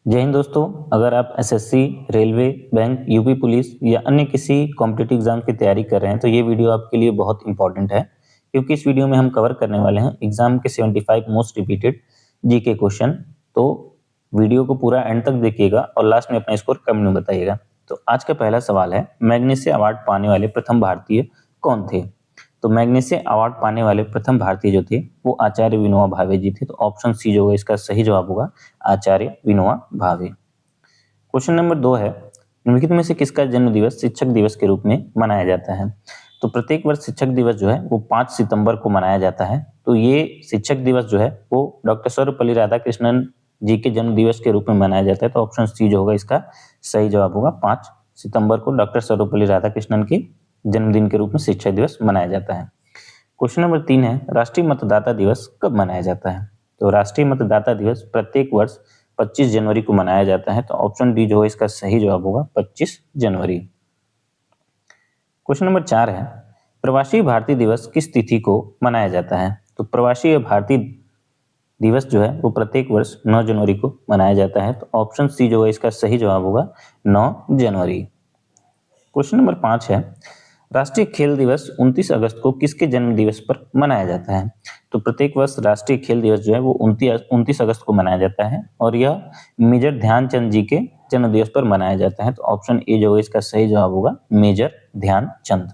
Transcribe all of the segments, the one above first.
जय हिंद दोस्तों। अगर आप SSC, railway, bank, UP police या अन्य किसी कॉम्पिटिटिव एग्जाम की तैयारी कर रहे हैं तो ये वीडियो आपके लिए बहुत इंपॉर्टेंट है, क्योंकि इस वीडियो में हम कवर करने वाले हैं एग्जाम के 75 मोस्ट रिपीटेड जीके क्वेश्चन। तो वीडियो को पूरा एंड तक देखिएगा और लास्ट में अपना स्कोर कमेंट में बताइएगा। तो आज का पहला सवाल है, मैग्सेसे अवार्ड पाने वाले प्रथम भारतीय कौन थे? तो मैग्सेसे अवार्ड पाने वाले प्रथम भारतीय जो थे वो आचार्य विनोबा भावे जी थे। तो ऑप्शन सी जो है इसका सही जवाब होगा, आचार्य विनोबा भावे। क्वेश्चन नंबर 2 है, निम्नलिखित में से किसका जन्म दिवस शिक्षक दिवस के रूप में मनाया जाता है? तो प्रत्येक वर्ष शिक्षक दिवस जो है वो 5 सितंबर को मनाया जाता है। तो ये शिक्षक दिवस जो है वो डॉक्टर सर्वपल्ली राधाकृष्णन जी के जन्म दिवस के रूप में मनाया जाता है। तो ऑप्शन सी जो होगा इसका सही जवाब होगा, 5 सितंबर को डॉक्टर सर्वपल्ली राधाकृष्णन के जन्मदिन के रूप में शिक्षक दिवस मनाया जाता है। क्वेश्चन नंबर 3 है, राष्ट्रीय मतदाता दिवस कब मनाया जाता है? तो राष्ट्रीय मतदाता दिवस प्रत्येक वर्ष 25 जनवरी को मनाया जाता है। तो ऑप्शन डी जो है इसका सही जवाब होगा, 25 जनवरी। क्वेश्चन नंबर 4 है, प्रवासी भारतीय दिवस किस तिथि को मनाया जाता है? तो प्रवासी भारतीय दिवस जो है वो प्रत्येक वर्ष 9 जनवरी को मनाया जाता है। तो ऑप्शन सी जो है इसका सही जवाब होगा, 9 जनवरी। क्वेश्चन नंबर 5 है, राष्ट्रीय खेल दिवस 29 अगस्त को किसके जन्म दिवस पर मनाया जाता है? तो प्रत्येक वर्ष राष्ट्रीय खेल दिवस जो है वो 29 अगस्त को मनाया जाता है और यह मेजर ध्यानचंद जी के जन्म दिवस पर मनाया जाता है। तो ऑप्शन ए जो है इसका सही जवाब होगा, मेजर ध्यानचंद।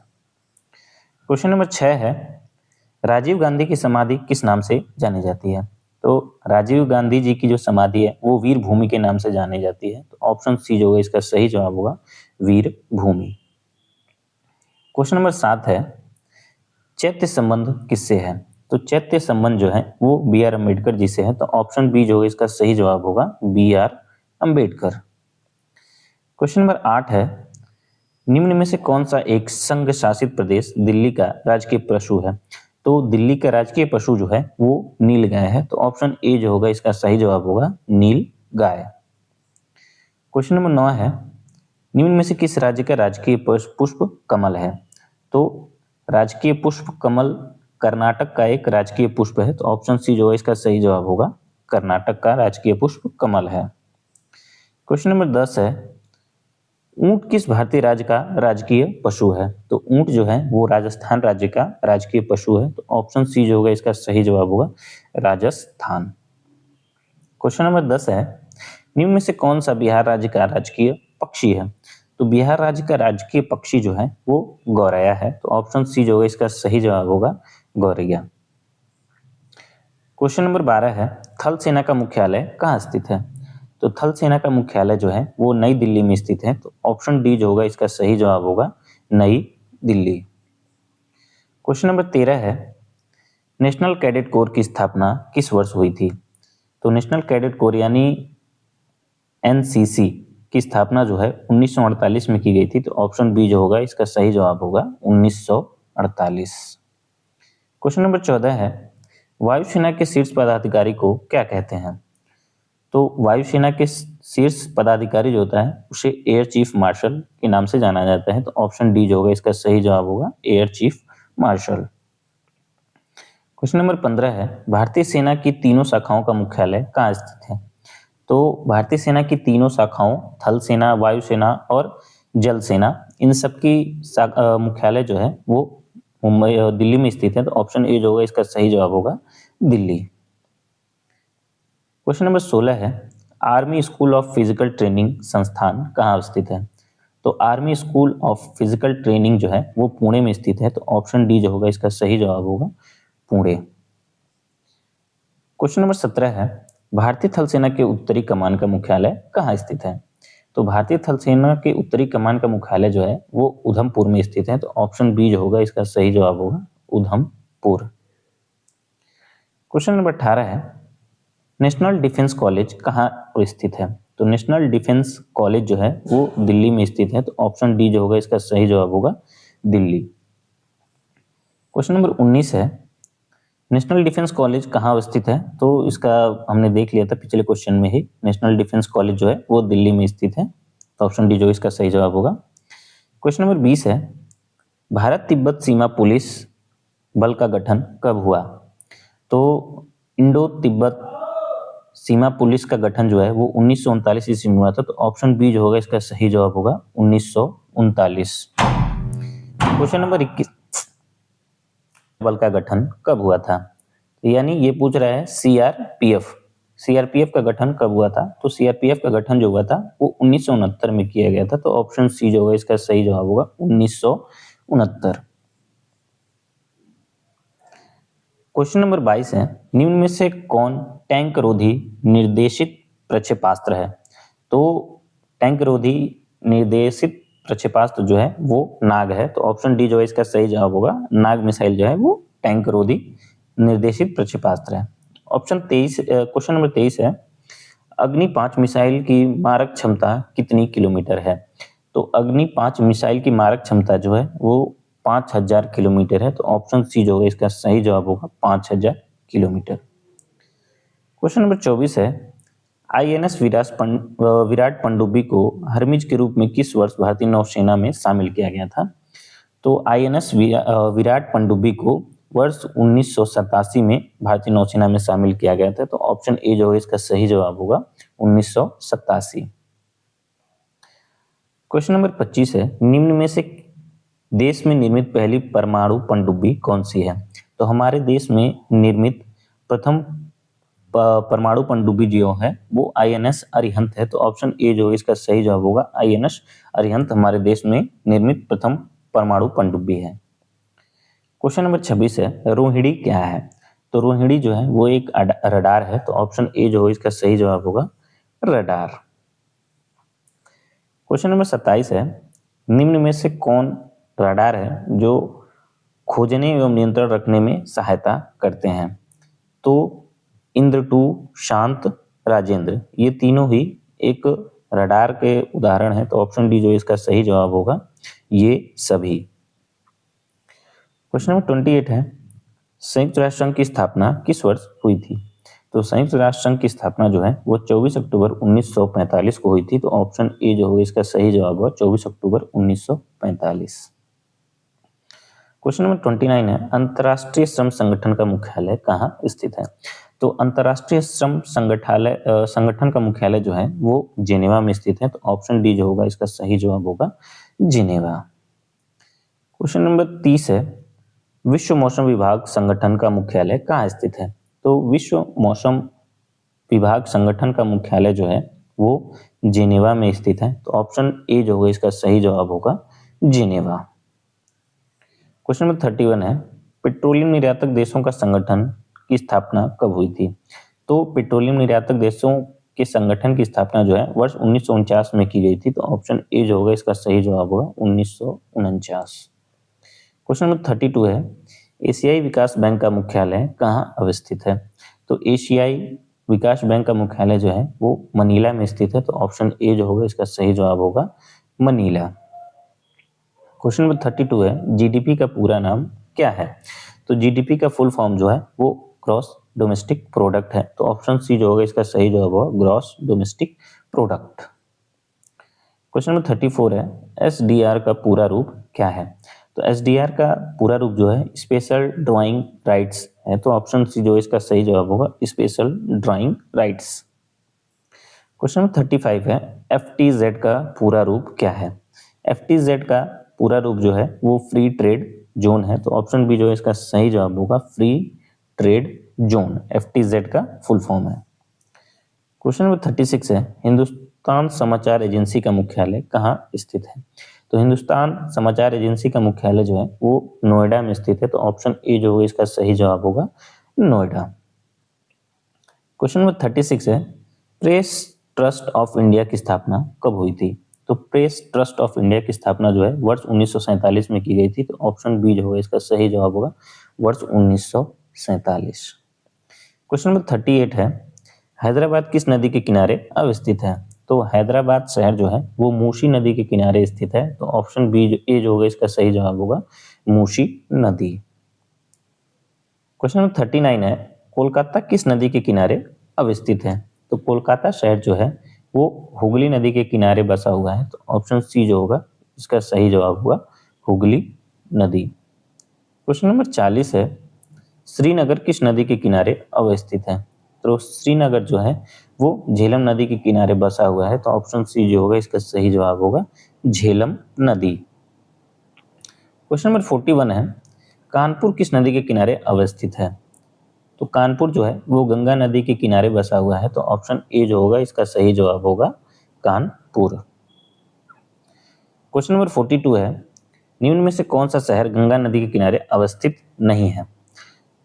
क्वेश्चन नंबर 6 है, राजीव गांधी की समाधि किस नाम से जानी जाती है? तो राजीव गांधी जी की जो समाधि है वो वीर भूमि के नाम से जानी जाती है। तो ऑप्शन सी जो है इसका सही जवाब होगा, वीर भूमि। क्वेश्चन नंबर 7 है, चैत्य संबंध किससे है? तो चैत्य संबंध जो है वो बी आर अम्बेडकर जी से है। तो ऑप्शन बी जो है इसका सही जवाब होगा, B R Ambedkar. Question number 8 है, निम्न में से कौन सा एक संघ शासित प्रदेश दिल्ली का राजकीय पशु है? तो दिल्ली का राजकीय पशु जो है वो नील गाय है। तो ऑप्शन ए जो होगा इसका सही जवाब होगा, नील गाय। क्वेश्चन नंबर 9 है, निम्न में से किस राज्य का राजकीय पुष्प कमल है? तो राजकीय पुष्प कमल कर्नाटक का एक राजकीय पुष्प है। तो ऑप्शन सी जो है इसका सही जवाब होगा, कर्नाटक का राजकीय पुष्प कमल है। क्वेश्चन नंबर 10 है, ऊंट किस भारतीय राज्य का राजकीय पशु है? तो ऊंट जो है वो राजस्थान राज्य का राजकीय पशु है। तो ऑप्शन सी जो होगा इसका सही जवाब होगा, राजस्थान। क्वेश्चन नंबर 10 है, निम्न में से कौन सा बिहार राज्य का राजकीय पक्षी है? तो बिहार राज्य का राजकीय पक्षी जो है वो गौरैया है। तो ऑप्शन सी जो है इसका सही जवाब होगा, गौरैया। क्वेश्चन नंबर 12 है, थल सेना का मुख्यालय कहाँ स्थित है? तो थल सेना का मुख्यालय जो है वो नई दिल्ली में स्थित है। तो ऑप्शन डी जो होगा इसका सही जवाब होगा, नई दिल्ली। क्वेश्चन नंबर 13 है, नेशनल कैडेट कोर की स्थापना किस वर्ष हुई थी? तो नेशनल कैडेट कोर यानी एनसीसी की स्थापना जो है 1948 में की गई थी। तो ऑप्शन बी जो होगा इसका सही जवाब होगा, 1948। क्वेश्चन नंबर 14 है, वायुसेना के शीर्ष पदाधिकारी को क्या कहते हैं? तो वायुसेना के शीर्ष पदाधिकारी जो होता है उसे एयर चीफ मार्शल के नाम से जाना जाता है। तो ऑप्शन डी जो होगा इसका सही जवाब होगा, air chief marshal. Question number 15 है, भारतीय सेना की तीनों शाखाओं का मुख्यालय कहाँ स्थित है? तो भारतीय सेना की तीनों शाखाओं थल सेना, वायुसेना और जल सेना, इन सब की मुख्यालय जो है वो मुंबई दिल्ली में स्थित है। तो ऑप्शन ए जो होगा इसका सही जवाब होगा, दिल्ली। क्वेश्चन नंबर 16 है, army school of physical training संस्थान कहाँ स्थित है? तो army school of physical training जो है वो पुणे में स्थित है। तो ऑप्शन डी जो होगा इसका सही जवाब होगा, पुणे। क्वेश्चन नंबर 17 है, भारतीय थल सेना के उत्तरी कमान का मुख्यालय कहाँ स्थित है? तो भारतीय थल सेना के उत्तरी कमान का मुख्यालय जो है वो उधमपुर में स्थित है। तो ऑप्शन बी जो होगा इसका सही जवाब होगा, उधमपुर। क्वेश्चन नंबर 18 है, नेशनल डिफेंस कॉलेज कहाँ स्थित है? तो नेशनल डिफेंस कॉलेज जो है वो दिल्ली में स्थित है। तो ऑप्शन डी जो होगा इसका सही जवाब होगा, दिल्ली। क्वेश्चन नंबर 19 है, नेशनल डिफेंस कॉलेज कहाँ स्थित है? तो इसका हमने देख लिया था पिछले क्वेश्चन में ही, नेशनल डिफेंस कॉलेज जो है वो दिल्ली में स्थित है। तो ऑप्शन डी जो इसका सही जवाब होगा। क्वेश्चन नंबर 20 है, भारत तिब्बत सीमा पुलिस बल का गठन कब हुआ? तो इंडो तिब्बत सीमा पुलिस का गठन जो है वो 1939 ईस्वी में हुआ था, तो ऑप्शन बी जो होगा इसका सही जवाब होगा 1939। क्वेश्चन नंबर 21, बल का गठन कब हुआ था? यानी ये पूछ रहा है सीआरपीएफ, सीआरपीएफ का गठन कब हुआ था? तो सीआरपीएफ का गठन जो हुआ था वो 1969 में किया गया था, तो ऑप्शन सी जो होगा इसका सही जवाब होगा 1969। क्वेश्चन नंबर 22 है, निम्न में से कौन टैंक रोधी निर्देशित प्रक्षेपास्त्र है? तो टैंक रोधी निर्देशित प्रक्षेपास्त्र जो है वो नाग है, तो ऑप्शन डी जो है इसका सही जवाब होगा। नाग मिसाइल जो है वो टैंक रोधी निर्देशित प्रक्षेपास्त्र है। ऑप्शन 23, क्वेश्चन नंबर 23 है, अग्नि 5 मिसाइल की मारक क्षमता कितनी किलोमीटर है? तो अग्नि 5 मिसाइल की मारक क्षमता जो है वो 5000 किलोमीटर है, तो ऑप्शन सी जो है इसका सही जवाब होगा 5000 किलोमीटर। क्वेश्चन नंबर 24 है, आईएनएस विराट पनडुब्बी को हरमिज के रूप में किस वर्ष भारतीय नौसेना में शामिल किया गया था? तो आईएनएस विराट पनडुब्बी को वर्ष 1987 में भारतीय नौसेना में शामिल किया गया था, तो ऑप्शन ए जो है इसका सही जवाब होगा 1987। क्वेश्चन नंबर 25 है, निम्न में से देश में निर्मित पहली परमाणु पनडुब्बी कौन सी है? तो हमारे देश में निर्मित प्रथम परमाणु पनडुब्बी जो है वो आईएनएस अरिहंत है, तो ऑप्शन ए जो है इसका सही जवाब होगा आईएनएस अरिहंत हमारे देश में निर्मित प्रथम परमाणु पनडुब्बी है। क्वेश्चन नंबर 26 है, रोहिणी क्या है? तो रोहिणी जो है वो एक रडार है, तो ऑप्शन ए जो है इसका सही जवाब होगा रडार। क्वेश्चन नंबर 27 है, निम्न में से कौन रडार है जो खोजने एवं नियंत्रण रखने में सहायता करते हैं? तो इंद्र 2, शांत, राजेंद्र, ये तीनों ही एक रडार के उदाहरण है, तो ऑप्शन डी जो इसका सही जवाब होगा ये सभी। क्वेश्चन नंबर 28 है, संयुक्त राष्ट्र संघ की स्थापना किस वर्ष हुई थी? तो संयुक्त राष्ट्र संघ की स्थापना जो है वो 24 अक्टूबर 1945 को हुई थी, तो ऑप्शन ए जो होगा इसका सही जवाब होगा 24 अक्टूबर 1945। क्वेश्चन नंबर 29 है, अंतर्राष्ट्रीय श्रम संगठन का मुख्यालय कहाँ स्थित है? तो अंतर्राष्ट्रीय श्रम संगठन का मुख्यालय जो है वो जिनेवा में स्थित है, तो ऑप्शन डी जो होगा इसका सही जवाब होगा जिनेवा। क्वेश्चन नंबर 30 है, विश्व मौसम विभाग संगठन का मुख्यालय कहाँ स्थित है? तो विश्व मौसम विभाग संगठन का मुख्यालय जो है वो जिनेवा में स्थित है, तो ऑप्शन ए जो होगा इसका सही जवाब होगा जिनेवा। क्वेश्चन नंबर 31 है, पेट्रोलियम निर्यातक देशों का संगठन की स्थापना कब हुई थी? तो पेट्रोलियम निर्यातक देशों के संगठन की स्थापना जो है वर्ष 1949 में की गई थी, तो ऑप्शन ए जो होगा इसका सही जवाब होगा 1949। क्वेश्चन नंबर 32 है, एशियाई विकास बैंक का मुख्यालय कहाँ अवस्थित है? तो एशियाई विकास बैंक का मुख्यालय जो है वो मनीला में स्थित है, तो ऑप्शन ए जो होगा इसका सही जवाब होगा मनीला। क्वेश्चन नंबर 32 है, जीडीपी का पूरा नाम क्या है? तो जीडीपी का फुल फॉर्म जो है वो ग्रॉस डोमेस्टिक प्रोडक्ट है, तो ऑप्शन सी जो होगा इसका सही जवाब होगा gross domestic product. Question number 34 है, एसडीआर का पूरा रूप क्या है? तो एसडीआर का पूरा रूप जो है स्पेशल ड्राइंग राइट्स है, तो ऑप्शन सी जो इसका सही जवाब होगा special drawing rights. Question number 35 है, एफटीजेड का पूरा रूप क्या है? एफटीजेड का पूरा रूप जो है वो फ्री ट्रेड जोन है, तो ऑप्शन बी जो है इसका सही जवाब होगा फ्री ट्रेड जोन, एफटीजेड का फुल फॉर्म है। क्वेश्चन नंबर 36 है, हिंदुस्तान समाचार एजेंसी का मुख्यालय कहाँ स्थित है? तो हिंदुस्तान समाचार एजेंसी का मुख्यालय जो है वो नोएडा में स्थित है, तो ऑप्शन ए जो होगा इसका सही जवाब होगा नोएडा। क्वेश्चन नंबर 36 है, प्रेस ट्रस्ट ऑफ इंडिया की स्थापना कब हुई थी? तो प्रेस ट्रस्ट ऑफ इंडिया की स्थापना जो है वर्ष 1947 में की गई थी, तो ऑप्शन बी जो होगा इसका सही जवाब होगा वर्ष 1947। क्वेश्चन नंबर 38 है, हैदराबाद किस नदी के किनारे अवस्थित है? तो हैदराबाद शहर जो है वो मूसी नदी के किनारे स्थित है, तो ऑप्शन बी ए जो होगा इसका सही जवाब होगा मूसी नदी। क्वेश्चन नंबर 39 है, कोलकाता किस नदी के किनारे अवस्थित है? तो कोलकाता शहर जो है वो हुगली नदी के किनारे बसा हुआ है, तो ऑप्शन सी जो होगा इसका सही जवाब होगा हुगली नदी। क्वेश्चन नंबर 40 है, श्रीनगर किस नदी के किनारे अवस्थित है? तो श्रीनगर जो है वो झेलम नदी के किनारे बसा हुआ है, तो ऑप्शन सी जो होगा इसका सही जवाब होगा झेलम नदी। क्वेश्चन नंबर 41 है, कानपुर किस नदी के किनारे अवस्थित है? तो कानपुर जो है वो गंगा नदी के किनारे बसा हुआ है, तो ऑप्शन ए जो होगा इसका सही जवाब होगा कानपुर। क्वेश्चन नंबर 42 है, निम्न में से कौन सा शहर गंगा नदी के किनारे अवस्थित नहीं है?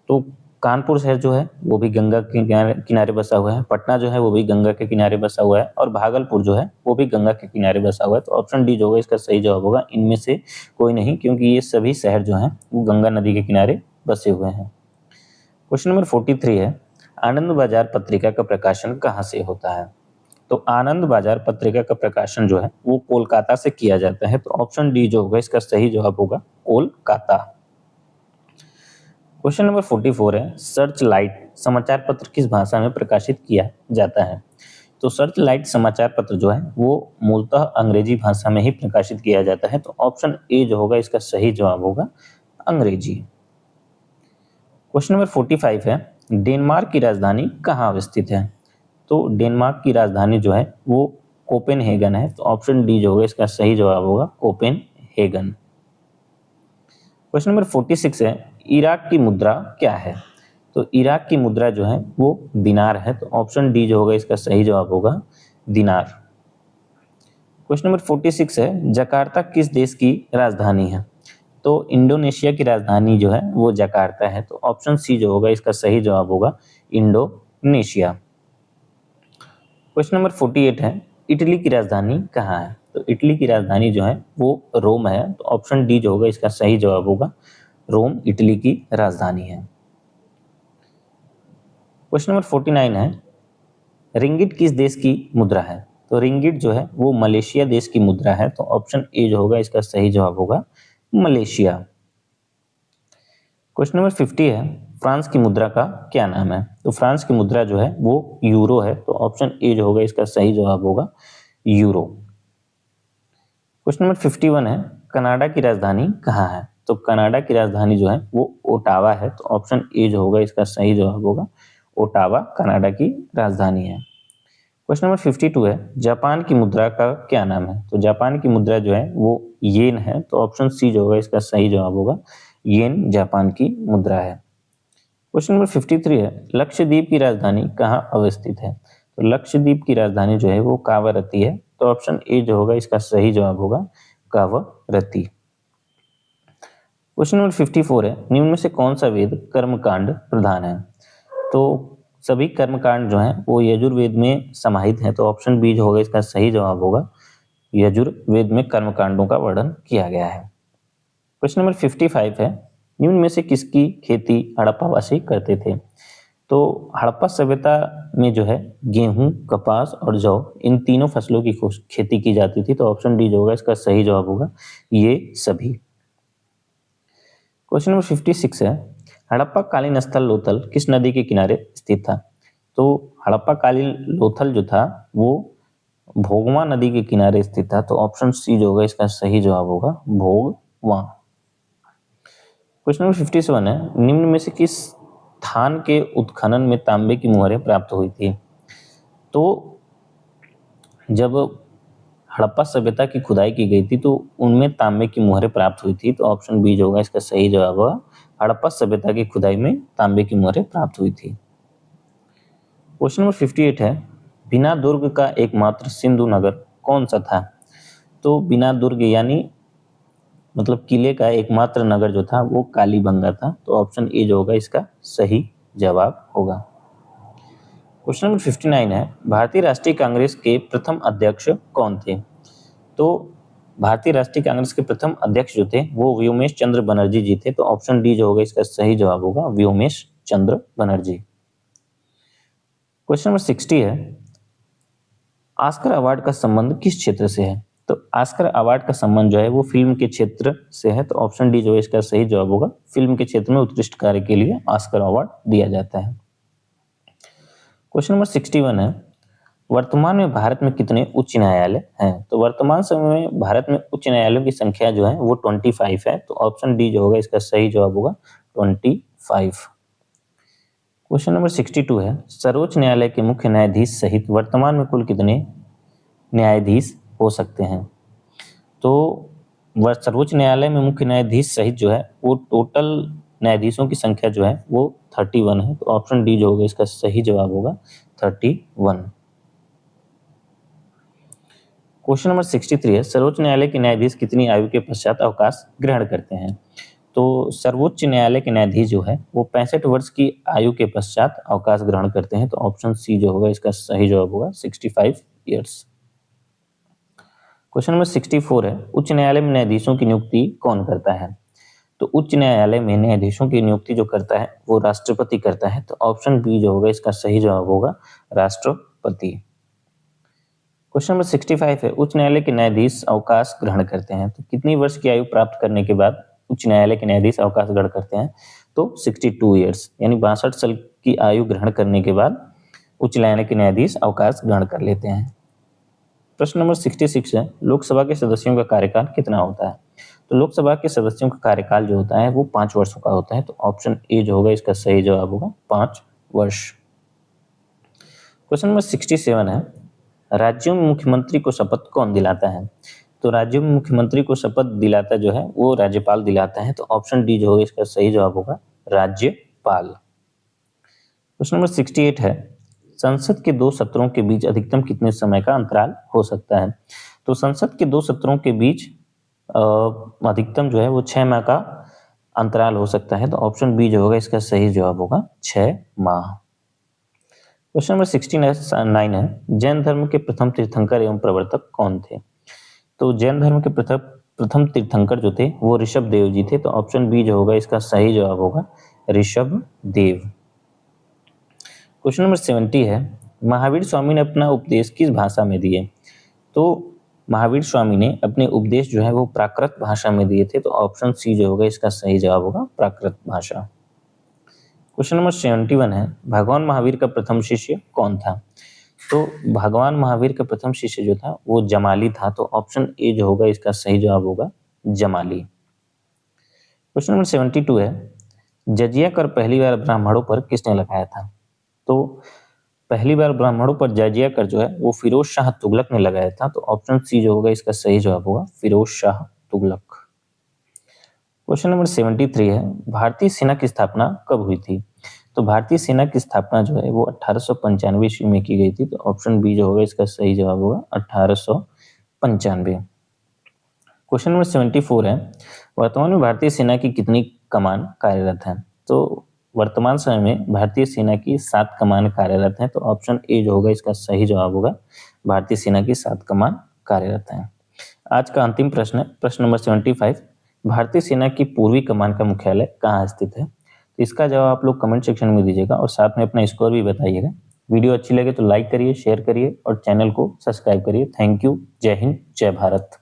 तो कानपुर शहर जो है वो भी गंगा के किनारे बसा हुआ है, पटना जो है वो भी गंगा के किनारे बसा हुआ है, और भागलपुर जो है वो भी गंगा के किनारे बसा हुआ है, तो ऑप्शन डी जो होगा इसका सही जवाब होगा इनमें से कोई नहीं, क्योंकि ये सभी शहर जो हैं वो गंगा नदी के किनारे बसे हुए हैं। क्वेश्चन नंबर 43 है, आनंद बाजार पत्रिका का प्रकाशन कहाँ से होता है? तो आनंद बाजार पत्रिका का प्रकाशन जो है वो कोलकाता से किया जाता है, तो ऑप्शन डी जो होगा इसका सही जवाब होगा कोलकाता। क्वेश्चन नंबर 44 है, सर्च लाइट समाचार पत्र किस भाषा में प्रकाशित किया जाता है? तो सर्च लाइट समाचार पत्र जो है वो मूलतः अंग्रेजी भाषा में ही प्रकाशित किया जाता है, तो ऑप्शन ए जो होगा इसका सही जवाब होगा अंग्रेजी। क्वेश्चन नंबर 45 है, डेनमार्क की राजधानी कहाँ अवस्थित है? तो डेनमार्क की राजधानी जो है वो कोपेनहेगन है, तो ऑप्शन डी जो होगा इसका सही जवाब होगा कोपेनहेगन। क्वेश्चन नंबर 46 है, इराक की मुद्रा क्या है? तो इराक की मुद्रा जो है वो दिनार है, तो ऑप्शन डी जो होगा इसका सही जवाब होगा दिनार। क्वेश्चन नंबर 46 है, जकार्ता किस देश की राजधानी है? तो इंडोनेशिया की राजधानी जो है वो जकार्ता है, तो ऑप्शन सी जो होगा इसका सही जवाब होगा इंडोनेशिया। क्वेश्चन नंबर 48 है, इटली की राजधानी कहाँ है? तो इटली की राजधानी जो है वो रोम है, तो ऑप्शन डी जो होगा इसका सही जवाब होगा रोम इटली की राजधानी है। क्वेश्चन नंबर 49 है, रिंगिट किस देश की मुद्रा है? तो रिंगिट जो है वो मलेशिया देश की मुद्रा है, तो ऑप्शन ए जो होगा इसका सही जवाब होगा मलेशिया। क्वेश्चन नंबर 50 है, फ्रांस की मुद्रा का क्या नाम है? तो फ्रांस की मुद्रा जो है वो यूरो है, तो ऑप्शन ए जो होगा इसका सही जवाब होगा यूरो। क्वेश्चन नंबर 51 है, कनाडा की राजधानी कहाँ है? तो कनाडा की राजधानी जो है वो ओटावा है, तो ऑप्शन ए जो होगा इसका सही जवाब होगा ओटावा कनाडा की राजधानी है। क्वेश्चन नंबर 52 है, जापान की मुद्रा का क्या नाम है? तो जापान की मुद्रा जो है वो येन है, तो ऑप्शन सी जो होगा इसका सही जवाब होगा येन जापान की मुद्रा है। क्वेश्चन नंबर 53 है, लक्षद्वीप की राजधानी कहाँ अवस्थित है? तो लक्षद्वीप की राजधानी जो है वो कावारती है, तो ऑप्शन ए जो होगा इसका सही जवाब होगा कावारती। क्वेश्चन नंबर 54 है, निम्न में से कौन सा वेद कर्मकांड प्रधान है? तो सभी कर्मकांड जो हैं वो यजुर्वेद में समाहित हैं, तो ऑप्शन बी जो होगा इसका सही जवाब होगा यजुर्वेद में कर्मकांडों का वर्णन किया गया है। क्वेश्चन नंबर 55 है, निम्न में से किसकी खेती हड़प्पावासी करते थे? तो हड़प्पा सभ्यता में जो है गेहूं, कपास और जौ इन तीनों फसलों की खेती की जाती थी, तो ऑप्शन डी जो होगा इसका सही जवाब होगा ये सभी। क्वेश्चन नंबर 56 है, हड़प्पा कालीन स्थल लोथल किस नदी के किनारे स्थित था? तो हड़प्पा कालीन लोथल जो था वो भोगवा नदी के किनारे स्थित था, तो ऑप्शन सी जो होगा इसका सही जवाब होगा भोगवा। क्वेश्चन नंबर 57 है, निम्न में से किस स्थान के उत्खनन में तांबे की मुहरें प्राप्त हुई थी? तो जब हड़प्पा सभ्यता की खुदाई की गई थी तो उनमें तांबे की मुहरें प्राप्त हुई थी, तो ऑप्शन बी जो होगा इसका सही जवाब होगा हड़प्पा सभ्यता की खुदाई में तांबे की मुहरें प्राप्त हुई थी। क्वेश्चन नंबर 58 है, बिना दुर्ग का एकमात्र सिंधु नगर कौन सा था? तो बिना दुर्ग यानी मतलब किले का एकमात्र नगर जो था वो कालीबंगा था, तो ऑप्शन ए जो होगा इसका सही जवाब होगा। क्वेश्चन नंबर 59 है, भारतीय राष्ट्रीय कांग्रेस के प्रथम अध्यक्ष कौन थे? तो भारतीय राष्ट्रीय कांग्रेस के प्रथम अध्यक्ष जो थे वो व्योमेश चंद्र बनर्जी जी थे, तो ऑप्शन डी जो होगा इसका सही जवाब होगा व्योमेश चंद्र बनर्जी। क्वेश्चन नंबर 60 है, ऑस्कर अवार्ड का संबंध किस क्षेत्र से है? तो ऑस्कर अवार्ड का संबंध जो है वो फिल्म के क्षेत्र से है, तो ऑप्शन डी जो है इसका सही जवाब होगा फिल्म के क्षेत्र में उत्कृष्ट कार्य के लिए ऑस्कर अवार्ड दिया जाता है। क्वेश्चन नंबर 61 है, वर्तमान में भारत में कितने उच्च न्यायालय हैं? तो वर्तमान समय में भारत में उच्च न्यायालयों की संख्या जो है वो 25 है, तो ऑप्शन डी जो होगा इसका सही जवाब होगा 25। क्वेश्चन नंबर 62 है, सर्वोच्च न्यायालय के मुख्य न्यायाधीश सहित वर्तमान में कुल कितने न्यायाधीश हो सकते हैं? तो सर्वोच्च न्यायालय में मुख्य न्यायाधीश सहित जो है वो टोटल न्यायाधीशों की संख्या जो है वो 31 है। तो ऑप्शन डी जो होगा इसका सही जवाब होगा 31। क्वेश्चन नंबर 63 है, सर्वोच्च न्यायालय के न्यायाधीश कितनी आयु के पश्चात अवकाश ग्रहण करते हैं? तो सर्वोच्च न्यायालय के न्यायाधीश जो है वो 65 वर्ष की आयु के पश्चात अवकाश ग्रहण करते हैं। तो ऑप्शन सी जो होगा इसका सही जवाब होगा 65 ईयर्स। क्वेश्चन नंबर 64 है, उच्च न्यायालय में न्यायाधीशों की नियुक्ति कौन करता है? तो उच्च न्यायालय में न्यायाधीशों की नियुक्ति जो करता है वो राष्ट्रपति करता है। तो ऑप्शन बी जो होगा इसका सही जवाब होगा राष्ट्रपति। क्वेश्चन नंबर 65 है, उच्च न्यायालय के न्यायाधीश अवकाश ग्रहण करते हैं तो कितनी वर्ष की आयु प्राप्त करने के बाद उच्च न्यायालय के न्यायाधीश अवकाश ग्रहण करते हैं? तो 62 ईयर्स, यानी 62 साल की आयु ग्रहण करने के बाद उच्च न्यायालय के न्यायाधीश अवकाश ग्रहण कर लेते हैं। प्रश्न नंबर 66 है, लोकसभा के सदस्यों का कार्यकाल कितना होता है? तो लोकसभा के सदस्यों का कार्यकाल जो होता है वो 5 वर्षों का होता है। तो ऑप्शन ए जो होगा इसका सही जवाब होगा 5 वर्ष। क्वेश्चन नंबर 67 है, राज्यों में मुख्यमंत्री को शपथ कौन दिलाता है? तो राज्यों में मुख्यमंत्री को शपथ दिलाता जो है वो राज्यपाल दिलाता है। तो ऑप्शन डी जो होगा इसका सही जवाब होगा राज्यपाल। क्वेश्चन नंबर 68 है, संसद के 2 सत्रों के बीच अधिकतम कितने समय का अंतराल हो सकता है? तो संसद के 2 सत्रों के बीच अधिकतम जो है वो 6 माह का अंतराल हो सकता है। तो ऑप्शन बी जो होगा इसका सही जवाब होगा 6 माह। क्वेश्चन नंबर 69 है, जैन धर्म के प्रथम तीर्थंकर एवं प्रवर्तक कौन थे? तो जैन धर्म के प्रथम तीर्थंकर जो थे वो ऋषभ देव जी थे। तो ऑप्शन बी जो होगा इसका सही जवाब होगा ऋषभ देव। क्वेश्चन नंबर 70 है, महावीर स्वामी ने अपना उपदेश किस भाषा में दिए? तो महावीर स्वामी ने अपने उपदेश जो है वो प्राकृत भाषा में दिए थे। तो ऑप्शन सी जो होगा इसका सही जवाब होगा प्राकृत भाषा। क्वेश्चन नंबर 71 है, भगवान महावीर का प्रथम शिष्य कौन था? तो भगवान महावीर का प्रथम शिष्य जो था वो जमाली था। तो ऑप्शन ए जो होगा इसका सही जवाब होगा जमाली। क्वेश्चन नंबर 72 है, जजिया कर पहली बार ब्राह्मणों पर किसने लगाया था? तो पहली बार ब्राह्मणों पर जजिया कर जो है वो फिरोज शाह तुगलक ने लगाया था। तो ऑप्शन सी जो होगा इसका सही जवाब होगा फिरोज शाह तुगलक। क्वेश्चन नंबर 73 है, भारतीय सेना की स्थापना कब हुई थी? तो भारतीय सेना की स्थापना जो है वो 1895 ईस्वी में की गई थी। तो ऑप्शन बी जो होगा इसका सही जवाब होगा 1895। क्वेश्चन नंबर 74 है, वर्तमान में भारतीय सेना की कितनी कमान कार्यरत है? तो वर्तमान समय में भारतीय सेना की 7 कमान कार्यरत हैं। तो ऑप्शन ए जो होगा इसका सही जवाब होगा भारतीय सेना की 7 कमान कार्यरत हैं। आज का अंतिम प्रश्न है प्रश्न नंबर 75, भारतीय सेना की पूर्वी कमान का मुख्यालय कहाँ स्थित है? तो इसका जवाब आप लोग कमेंट सेक्शन में दीजिएगा और साथ में अपना स्कोर भी बताइएगा। वीडियो अच्छी लगे तो लाइक करिए, शेयर करिए और चैनल को सब्सक्राइब करिए। Thank you. जय हिंद, जय भारत।